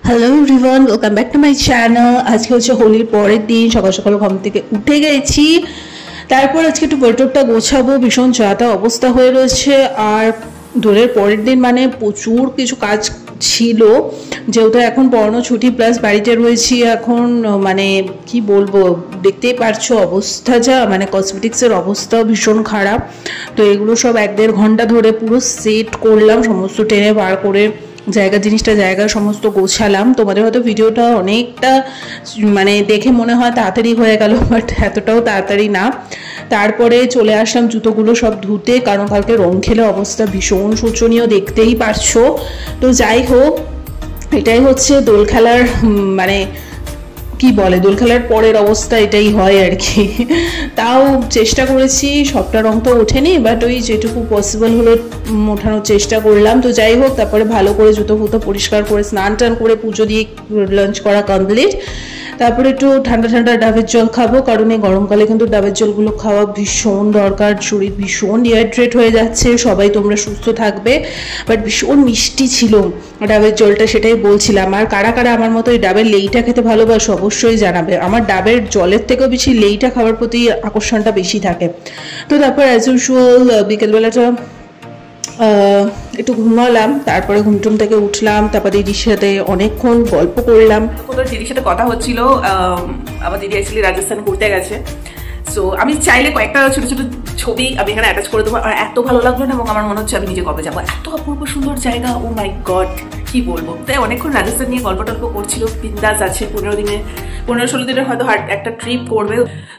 Hello everyone, welcome back to my channel. আজকে হচ্ছে হোলির পরের দিন, সকাল সকাল ঘুম থেকে উঠে গেছি। তারপর আজকে একটু বৈঠকটা গোছাবো, ভীষণ যাতা অবস্থা হয়ে রয়েছে। আর দোলের পরের দিন মানে প্রচুর কিছু কাজ ছিল, যেহেতু এখন পড়ানো ছুটি প্লাস বাড়িতে রয়েছি এখন। মানে কি বলবো, দেখতেই পারছো অবস্থা যা, মানে কসমেটিক্সের অবস্থাও ভীষণ খারাপ। তো এগুলো সব 1-1.5 ঘন্টা ধরে পুরো সেট করলাম, সমস্ত টেনে বার করে জিনিসটা জায়গায় সমস্ত গোছালাম। তোমাদের হয়তো ভিডিওটা অনেকটা মানে দেখে মনে হয় তাড়াতাড়ি হয়ে গেল, বাট এতটাও তাড়াতাড়ি না। তারপরে চলে আসলাম জুতোগুলো সব ধুতে, কারণ কালকে রং খেলে অবস্থা ভীষণ শোচনীয়, দেখতেই পারছো। তো যাই হোক, এটাই হচ্ছে দোল খেলার মানে কি বলে, দোল খেলার পরের অবস্থা এটাই হয় আর কি। তাও চেষ্টা করেছি, সবটা রং তো ওঠেনি, বাট ওই যেটুকু পসিবল হলো ওঠানোর চেষ্টা করলাম। তো যাই হোক, তারপরে ভালো করে জুতো ফুতো পরিষ্কার করে স্নান টান করে পুজো দিয়ে লাঞ্চ করা কমপ্লিট। তারপরে একটু ঠান্ডা ঠান্ডা ডাবের জল খাবো, কারণ এই গরমকালে কিন্তু ডাবের জলগুলো খাওয়া ভীষণ দরকার। শরীর ভীষণ ডিহাইড্রেট হয়ে যাচ্ছে। সবাই তোমরা সুস্থ থাকবে। বাট ভীষণ মিষ্টি ছিল ডাবের জলটা, সেটাই বলছিলাম। আর কারা কারা আমার মতো এই ডাবের লেইটা খেতে ভালোবাসো অবশ্যই জানাবে। আমার ডাবের জলের থেকেও বেশি লেইটা খাওয়ার প্রতি আকর্ষণটা বেশি থাকে। তো তারপর অ্যাজ ইউজুয়াল বিকেলবেলাটা একটু ঘুমালাম, তারপরে ঘুমটুম থেকে উঠলাম, তারপর দিদির সাথে অনেকক্ষণ গল্প করলাম। দিদির সাথে কথা হচ্ছিল, আমার দিদি অ্যাকচুয়ালি রাজস্থান ঘুরতে গেছে। সো আমি চাইলে কয়েকটা ছোট ছোট ছবি আমি এখানে অ্যাটাচ করে দেবো। আর এত ভালো লাগলো না, এবং আমার মনে হচ্ছে আমি নিজে কবে যাবো, এত অপূর্ব সুন্দর জায়গা, ও মাই গড কি বলবো। তাই অনেকক্ষণ রাজস্থান নিয়ে গল্প টল্প করছিল। বিন্দাস আছে, 15-16 দিনের হয়তো একটা ট্রিপ করবে।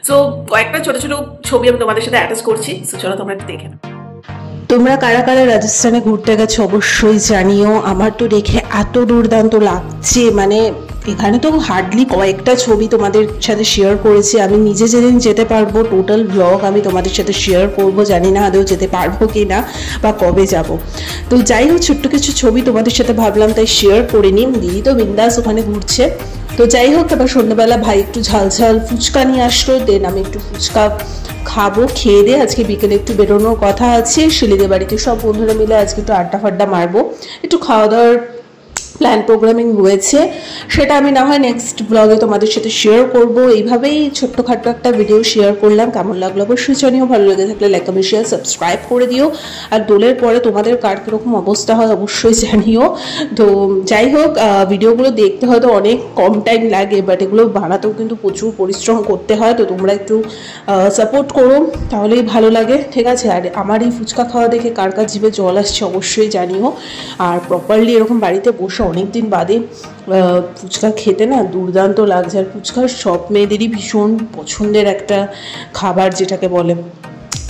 সো কয়েকটা ছোট ছোট ছবি আমি তোমাদের সাথে অ্যাটাচ করছি। সো চলো তোমরা একটু দেখে নাও। তোমরা কারা কারা রাজস্থানে ঘুরতে গেছো অবশ্যই জানিও। আমার তো দেখে এত দুর্দান্ত লাগছে, মানে এখানে তো হার্ডলি কয়েকটা ছবি তোমাদের সাথে শেয়ার করেছি। আমি নিজে যেদিন যেতে পারবো টোটাল ব্লগ আমি তোমাদের সাথে শেয়ার করবো, জানি না আদৌ যেতে পারবো কি না বা কবে যাব। তো যাই হোক, ছোট্ট কিছু ছবি তোমাদের সাথে ভাবলাম তাই শেয়ার করে নিই। দিদি তো বিন্দাস ওখানে ঘুরছে। তো যাই হোক, তারপর সন্ধ্যাবেলা ভাই একটু ঝাল ঝাল ফুচকা নিয়ে আসলো, দেন আমি একটু ফুচকা খাবো। খেয়ে দিয়ে আজকে বিকেলে একটু বেরোনোর কথা আছে শিলিদের বাড়িতে, সব বন্ধুরা মিলে আজকে একটু আড্ডা ফাড্ডা মারবো, একটু খাওয়া দাওয়ার প্ল্যান প্রোগ্রামিং রয়েছে। সেটা আমি না হয় নেক্সট ব্লগে তোমাদের সাথে শেয়ার করবো। এইভাবেই ছোট্টখাট্টো একটা ভিডিও শেয়ার করলাম, কেমন লাগলো অবশ্যই জানিও। ভালো লেগে থাকলে লাইক কমেন্ট শেয়ার সাবস্ক্রাইব করে দিও। আর দোলের পরে তোমাদের কার কীরকম অবস্থা হয় অবশ্যই জানিও। তো যাই হোক, ভিডিওগুলো দেখতে হয়তো অনেক কম টাইম লাগে, বাট এগুলো বানাতেও কিন্তু প্রচুর পরিশ্রম করতে হয়। তো তোমরা একটু সাপোর্ট করো, তাহলেই ভালো লাগে, ঠিক আছে। আর আমার এই ফুচকা খাওয়া দেখে কার কার জিভে জল আসছে অবশ্যই জানিও। আর প্রপারলি এরকম বাড়িতে বসে অনেক দিন বাদে ফুচকা খেতে না দুর্দান্ত লাগছে। আর ফুচকা সব মেয়েদেরই ভীষণ পছন্দের একটা খাবার যেটাকে বলে।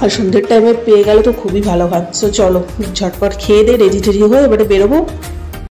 আর সন্ধ্যের টাইমে পেয়ে গেলে তো খুবই ভালো হয়। সো চলো ঝটপট খেয়ে দিয়ে রেডি টেডি হয়ে এবারে বেরোবো।